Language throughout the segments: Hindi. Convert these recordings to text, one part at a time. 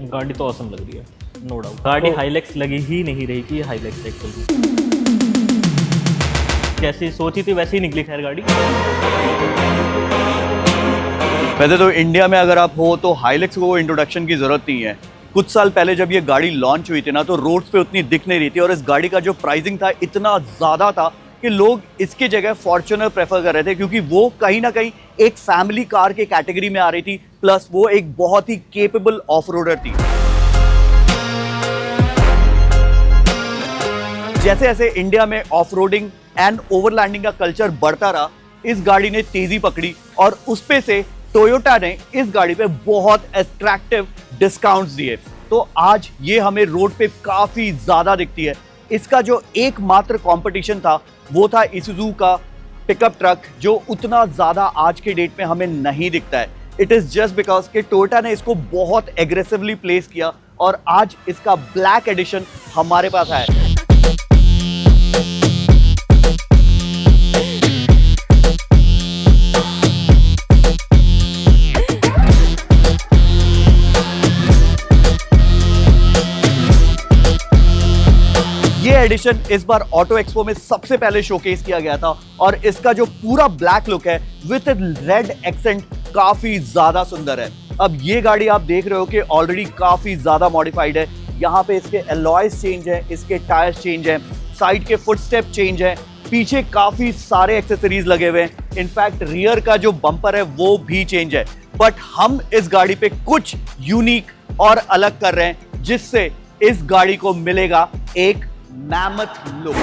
गाड़ी तो औसम लग रही है, नो डाउट। गाड़ी हाईलैक्स लगी ही नहीं रही कि हाईलैक्स एक्चुअली जैसी सोची थी वैसी ही निकली। खैर गाड़ी वैसे तो इंडिया में अगर आप हो तो हाईलैक्स को इंट्रोडक्शन की जरूरत नहीं है। कुछ साल पहले जब ये गाड़ी लॉन्च हुई थी ना, तो रोड्स पे उतनी दिख नहीं रही थी और इस गाड़ी का जो प्राइसिंग था इतना ज़्यादा था कि लोग इसकी जगह फॉर्च्यूनर प्रेफर कर रहे थे, क्योंकि वो कहीं ना कहीं एक फैमिली कार के कैटेगरी में आ रही थी, प्लस वो एक बहुत ही केपेबल ऑफ रोडर थी। जैसे जैसे इंडिया में ऑफ रोडिंग एंड ओवरलैंडिंग का कल्चर बढ़ता रहा, इस गाड़ी ने तेजी पकड़ी और उस पे से टोयोटा ने इस गाड़ी पे बहुत अट्रैक्टिव डिस्काउंट्स दिए। तो आज ये हमें रोड पे काफी ज्यादा दिखती है। इसका जो एकमात्र कंपटीशन था वो था इसूजू का पिकअप ट्रक, जो उतना ज्यादा आज के डेट में हमें नहीं दिखता है। इट इज जस्ट बिकॉज कि टोयोटा ने इसको बहुत एग्रेसिवली प्लेस किया और आज इसका ब्लैक एडिशन हमारे पास आया है। ये एडिशन इस बार ऑटो एक्सपो में सबसे पहले शोकेस किया गया था और इसका जो पूरा ब्लैक लुक है विथ रेड एक्सेंट काफी ज्यादा सुंदर है। अब ये गाड़ी आप देख रहे हो कि ऑलरेडी काफी ज्यादा मॉडिफाइड है। यहाँ पे इसके अलॉयज चेंज है, इसके टायर्स चेंज है, साइड के फुटस्टेप चेंज है, पीछे काफी सारे एक्सेसरीज लगे हुए हैं। इनफैक्ट रियर का जो बम्पर है वो भी चेंज है। बट हम इस गाड़ी पे कुछ यूनिक और अलग कर रहे हैं, जिससे इस गाड़ी को मिलेगा एक मैमथ लुक।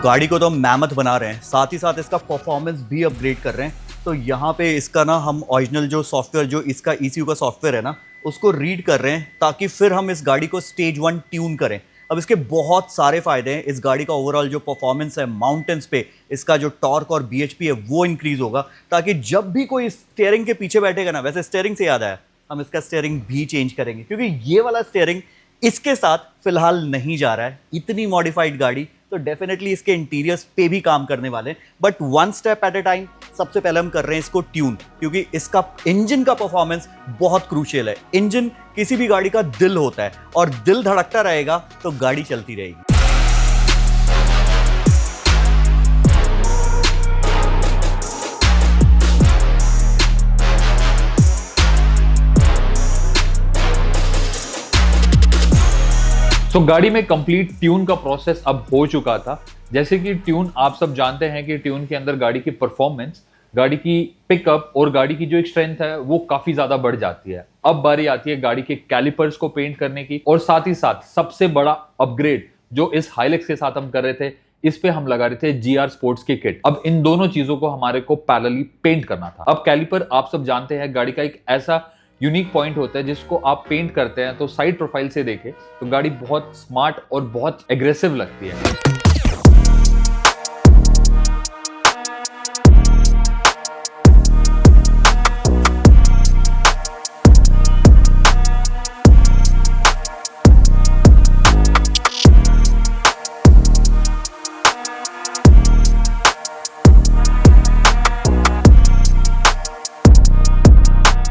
गाड़ी को तो हम मैमथ बना रहे हैं, साथ ही साथ इसका परफॉर्मेंस भी अपग्रेड कर रहे हैं। तो यहाँ पे इसका ना हम ओरिजिनल जो सॉफ्टवेयर, जो इसका ECU का सॉफ्टवेयर है ना, उसको रीड कर रहे हैं ताकि फिर हम इस गाड़ी को स्टेज 1 ट्यून करें। अब इसके बहुत सारे फायदे हैं। इस गाड़ी का ओवरऑल जो परफॉर्मेंस है माउंटेन्स पे, इसका जो टॉर्क और BHP है वो इंक्रीज होगा, ताकि जब भी कोई स्टीयरिंग के पीछे बैठेगा ना, वैसे स्टीयरिंग से याद आया, हम इसका स्टीयरिंग भी चेंज करेंगे, क्योंकि ये वाला स्टीयरिंग इसके साथ फिलहाल नहीं जा रहा है। इतनी मॉडिफाइड गाड़ी, तो डेफिनेटली इसके इंटीरियर्स पे भी काम करने वाले हैं, but one step at A time. सबसे पहले हम कर रहे हैं इसको ट्यून, क्योंकि इसका इंजन का परफॉर्मेंस बहुत क्रूशियल है। इंजन किसी भी गाड़ी का दिल होता है और दिल धड़कता रहेगा तो गाड़ी चलती रहेगी। तो गाड़ी में कंप्लीट ट्यून का प्रोसेस अब हो चुका था। जैसे कि ट्यून, आप सब जानते हैं कि ट्यून के अंदर गाड़ी की परफॉर्मेंस, गाड़ी की पिकअप और गाड़ी की जो एक स्ट्रेंथ है वो काफी ज्यादा बढ़ जाती है। अब बारी आती है गाड़ी के कैलिपर्स को पेंट करने की, और साथ ही साथ सबसे बड़ा अपग्रेड जो इस हाइलेक्स के साथ हम कर रहे थे, इस पे हम लगा रहे थे GR स्पोर्ट्स की किट। अब इन दोनों चीजों को हमारे को पैरेलली पेंट करना था। अब कैलिपर, आप सब जानते हैं, गाड़ी का एक ऐसा यूनिक पॉइंट होता है जिसको आप पेंट करते हैं तो साइड प्रोफाइल से देखें तो गाड़ी बहुत स्मार्ट और बहुत एग्रेसिव लगती है।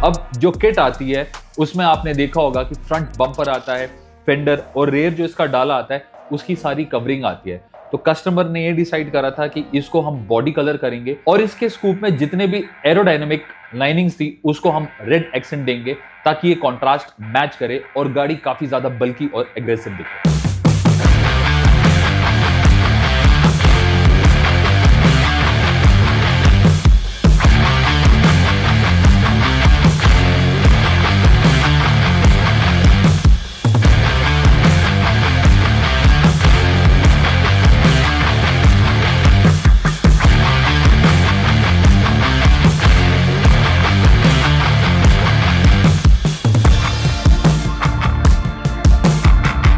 अब जो किट आती है उसमें आपने देखा होगा कि फ्रंट बम्पर आता है, फेंडर और रेयर जो इसका डाला आता है उसकी सारी कवरिंग आती है। तो कस्टमर ने ये डिसाइड करा था कि इसको हम बॉडी कलर करेंगे और इसके स्कूप में जितने भी एरोडायनेमिक लाइनिंग्स थी उसको हम रेड एक्सेंट देंगे, ताकि ये कॉन्ट्रास्ट मैच करे और गाड़ी काफी ज्यादा बल्की और एग्रेसिव दिखे।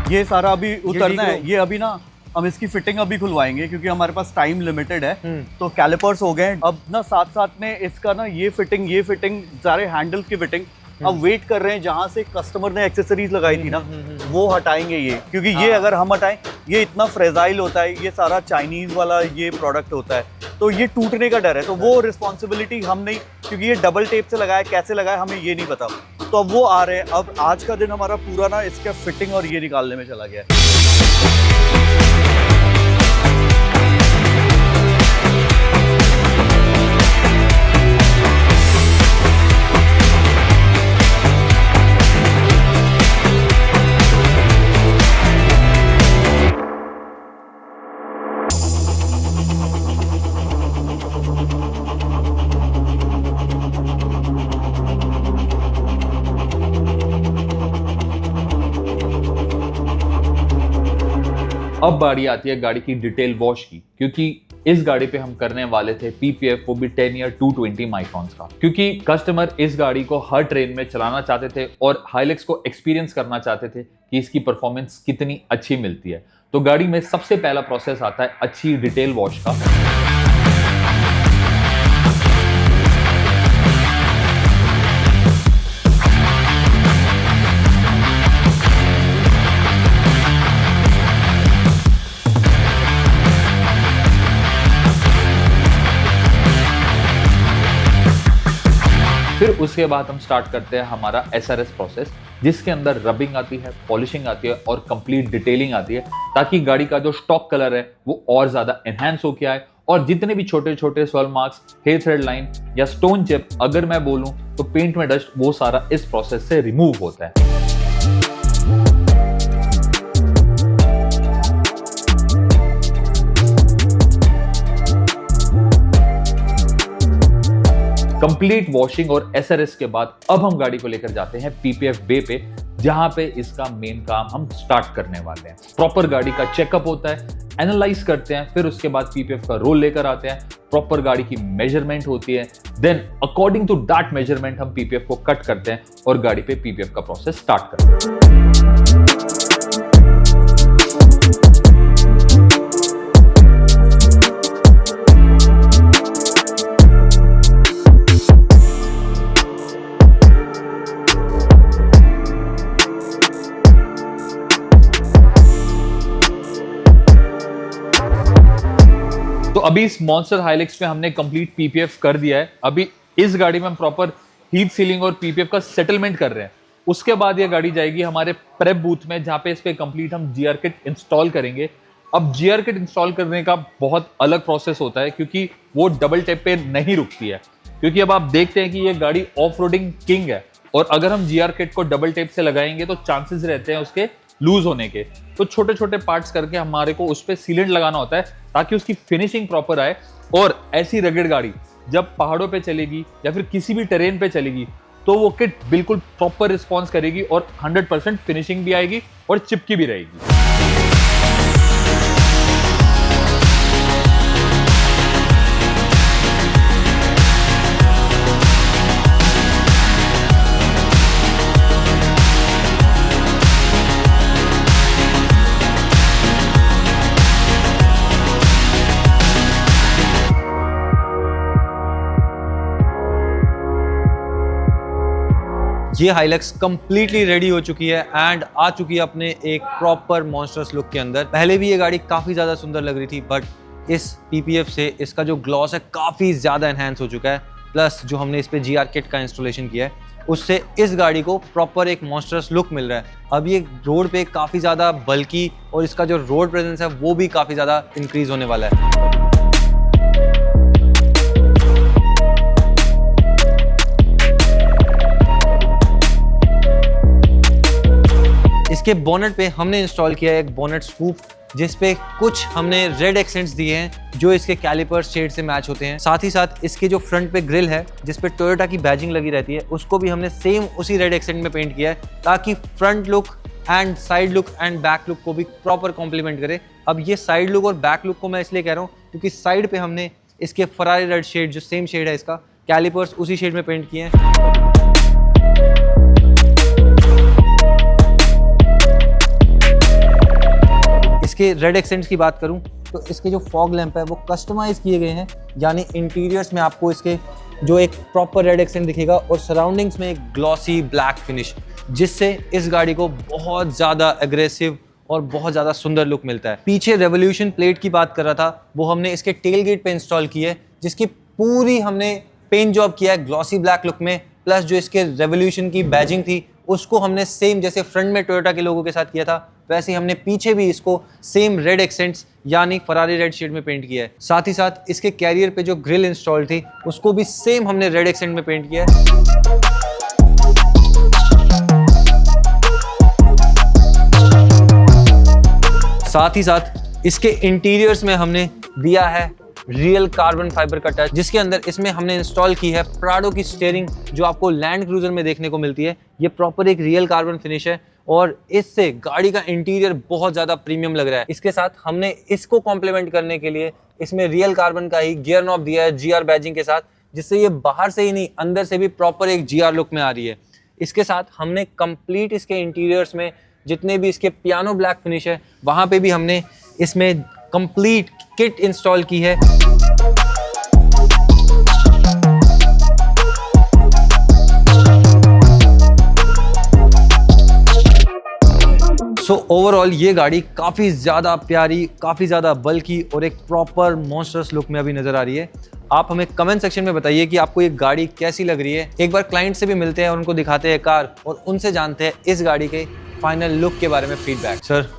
ये सारा अभी उतरना है। ये अभी ना हम इसकी फिटिंग अभी खुलवाएंगे, क्योंकि हमारे पास टाइम लिमिटेड है। तो कैलिपर्स हो गए, अब ना साथ साथ में इसका ना ये फिटिंग सारे हैंडल्स की फिटिंग अब वेट कर रहे हैं जहां से कस्टमर ने एक्सेसरीज लगाई थी ना वो हटाएंगे ये, क्योंकि ये अगर हम हटाएं, ये इतना फ्रेजाइल होता है, ये सारा चाइनीज वाला ये प्रोडक्ट होता है, तो ये टूटने का डर है। तो वो रिस्पॉन्सिबिलिटी हम नहीं, क्योंकि ये डबल टेप से लगाया, कैसे लगाया हमें ये नहीं पता। तो अब वो आ रहे हैं। अब आज का दिन हमारा पूरा ना इसका फिटिंग और ये निकालने में चला गया है। अब बारी आती है गाड़ी की डिटेल वॉश की, क्योंकि इस गाड़ी पे हम करने वाले थे पीपीएफ, वो भी 10 ईयर 220 माइक्रॉन्स का, क्योंकि कस्टमर इस गाड़ी को हर ट्रेन में चलाना चाहते थे और हाइलेक्स को एक्सपीरियंस करना चाहते थे कि इसकी परफॉर्मेंस कितनी अच्छी मिलती है। तो गाड़ी में सबसे पहला प्रोसेस आता है अच्छी डिटेल वॉश का। फिर उसके बाद हम स्टार्ट करते हैं हमारा एसआरएस प्रोसेस, जिसके अंदर रबिंग आती है, पॉलिशिंग आती है और कंप्लीट डिटेलिंग आती है, ताकि गाड़ी का जो स्टॉक कलर है वो और ज्यादा एनहांस होके आए और जितने भी छोटे छोटे swirl marks, hair thread line या स्टोन चिप अगर मैं बोलूं तो पेंट में डस्ट, वो सारा इस प्रोसेस से रिमूव होता है। कंप्लीट वॉशिंग और एसआरएस के बाद अब हम गाड़ी को लेकर जाते हैं पीपीएफ बे पे, जहां पे इसका मेन काम हम स्टार्ट करने वाले हैं। प्रॉपर गाड़ी का चेकअप होता है, एनालाइज करते हैं, फिर उसके बाद पीपीएफ का रोल लेकर आते हैं, प्रॉपर गाड़ी की मेजरमेंट होती है, then according to that measurement हम पीपीएफ को कट करते हैं और गाड़ी पे पीपीएफ का प्रोसेस स्टार्ट करते हैं। तो अभी इस मॉन्स्टर हाइलेक्स पे हमने कंप्लीट पीपीएफ कर दिया है। अभी इस गाड़ी में हम प्रॉपर हीट सीलिंग और पीपीएफ का सेटलमेंट कर रहे हैं। उसके बाद ये गाड़ी जाएगी हमारे प्रेप बूथ में, जहाँ पे इस पे कंप्लीट हम जीआर किट इंस्टॉल करेंगे। अब जीआर किट इंस्टॉल करने का बहुत अलग प्रोसेस होता है, क्योंकि वो डबल टेप पे नहीं रुकती है, क्योंकि अब आप देखते हैं कि ये गाड़ी ऑफ रोडिंग किंग है, और अगर हम जीआर किट को डबल टेप से लगाएंगे तो चांसेस रहते हैं उसके लूज होने के। तो छोटे छोटे पार्ट्स करके हमारे को उस पर सीलेंट लगाना होता है, ताकि उसकी फिनिशिंग प्रॉपर आए। और ऐसी रगड़ गाड़ी जब पहाड़ों पे चलेगी या फिर किसी भी टेरेन पे चलेगी, तो वो किट बिल्कुल प्रॉपर रिस्पॉन्स करेगी और 100% फिनिशिंग भी आएगी और चिपकी भी रहेगी। ये हाइलेक्स कंप्लीटली रेडी हो चुकी है एंड आ चुकी है अपने एक प्रॉपर मॉन्स्टर्स लुक के अंदर। पहले भी ये गाड़ी काफ़ी ज़्यादा सुंदर लग रही थी, बट इस पीपीएफ से इसका जो ग्लॉस है काफ़ी ज़्यादा एनहांस हो चुका है। प्लस जो हमने इस पे जीआर किट का इंस्टॉलेशन किया है, उससे इस गाड़ी को प्रॉपर एक मॉन्स्टर्स लुक मिल रहा है। अब ये रोड पे काफ़ी ज़्यादा बल्कि और इसका जो रोड प्रेजेंस है वो भी काफ़ी ज़्यादा इंक्रीज होने वाला है। इसके बोनेट पे हमने इंस्टॉल किया है एक बोनेट स्कूप, जिस पे कुछ हमने रेड एक्सेंट्स दिए हैं जो इसके कैलिपर्स शेड से मैच होते हैं। साथ ही साथ इसके जो फ्रंट पे ग्रिल है जिस पे टोयोटा की बैजिंग लगी रहती है, उसको भी हमने सेम उसी रेड एक्सेंट में पेंट किया है, ताकि front look and side look and back look को भी प्रॉपर कॉम्प्लीमेंट करे। अब ये साइड लुक और बैक लुक को मैं इसलिए कह रहा हूँ क्योंकि साइड पे हमने इसके फरारी रेड शेड, जो सेम शेड है इसका, कैलिपर्स उसी शेड में पेंट किए हैं। इसके रेड एक्सेंट्स की बात करूं तो इसके जो फॉग लैंप है वो कस्टमाइज किए गए हैं, यानी इंटीरियर्स में आपको इसके जो एक प्रॉपर रेड एक्सेंट दिखेगा और सराउंडिंग्स में एक ग्लॉसी ब्लैक फिनिश, जिससे इस गाड़ी को बहुत ज़्यादा एग्रेसिव और बहुत ज़्यादा सुंदर लुक मिलता है। पीछे रेवोल्यूशन प्लेट की बात कर रहा था, वो हमने इसके टेल गेट पे इंस्टॉल की है, जिसकी पूरी हमने पेंट जॉब किया है ग्लॉसी ब्लैक लुक में। प्लस जो इसके रेवोल्यूशन की बैजिंग थी उसको हमने सेम जैसे फ्रंट में टोयोटा के लोगों के साथ किया था, वैसे ही हमने पीछे भी इसको सेम रेड एक्सेंट्स यानी फरारी रेड शेड में पेंट किया है। साथ ही साथ इसके कैरियर पे जो ग्रिल इंस्टॉल थी उसको भी सेम हमने रेड एक्सेंट में पेंट किया है। साथ ही साथ इसके इंटीरियर्स में हमने दिया है रियल कार्बन फाइबर का टच, जिसके अंदर इसमें हमने इंस्टॉल की है प्राडो की स्टीयरिंग, जो आपको लैंड क्रूजर में देखने को मिलती है। ये प्रॉपर एक रियल कार्बन फिनिश है और इससे गाड़ी का इंटीरियर बहुत ज़्यादा प्रीमियम लग रहा है। इसके साथ हमने इसको कॉम्प्लीमेंट करने के लिए इसमें रियल कार्बन का ही गियर नॉब दिया है GR बैजिंग के साथ, जिससे ये बाहर से ही नहीं अंदर से भी प्रॉपर एक GR लुक में आ रही है। इसके साथ हमने कंप्लीट इसके इंटीरियर्स में जितने भी इसके पियानो ब्लैक फिनिश है वहाँ पे भी हमने इसमें कंप्लीट किट इंस्टॉल की है। सो ओवरऑल ये गाड़ी काफ़ी ज़्यादा प्यारी, काफ़ी ज़्यादा बल्कि और एक प्रॉपर मॉन्स्टरस लुक में अभी नज़र आ रही है। आप हमें कमेंट सेक्शन में बताइए कि आपको ये गाड़ी कैसी लग रही है। एक बार क्लाइंट से भी मिलते हैं और उनको दिखाते हैं कार और उनसे जानते हैं इस गाड़ी के फाइनल लुक के बारे में feedback. Sir,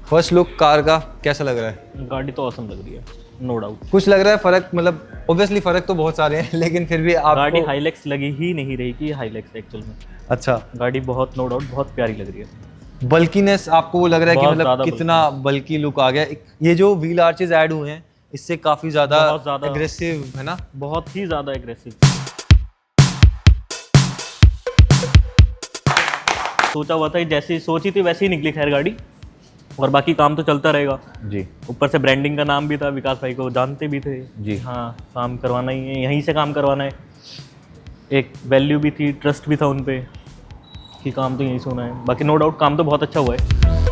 first look car का कैसा लग रहा है? गाड़ी तो ऑसम लग रही है, नो डाउट। कुछ लग रहा है फ़र्क, मतलब ऑब्वियसली फ़र्क तो बहुत सारे हैं, लेकिन फिर भी आप गाड़ी हाईलेक्स लगी ही नहीं रही कि हाईलेक्स एक्चुअल में। अच्छा, गाड़ी बहुत नो डाउट बहुत प्यारी लग रही है। बल्कीनेस आपको वो लग रहा है कि बहुत मतलब ज़्यादा कितना बल्की लुक आ गया। ये जो व्हील आर्चेस ऐड हुए हैं इससे काफ़ी ज़्यादा एग्रेसिव है ना, बहुत ही ज़्यादा एग्रेसिव। सोचा हुआ था जैसी सोची थी वैसी ही निकली खैर गाड़ी, और बाकी काम तो चलता रहेगा जी। ऊपर से ब्रांडिंग का नाम भी था, विकास भाई को जानते भी थे जी। हाँ, काम करवाना ही है, यहीं से काम करवाना है। एक वैल्यू भी थी, ट्रस्ट भी था उन पे कि काम तो यहीं से होना है। बाकी नो डाउट काम तो बहुत अच्छा हुआ है।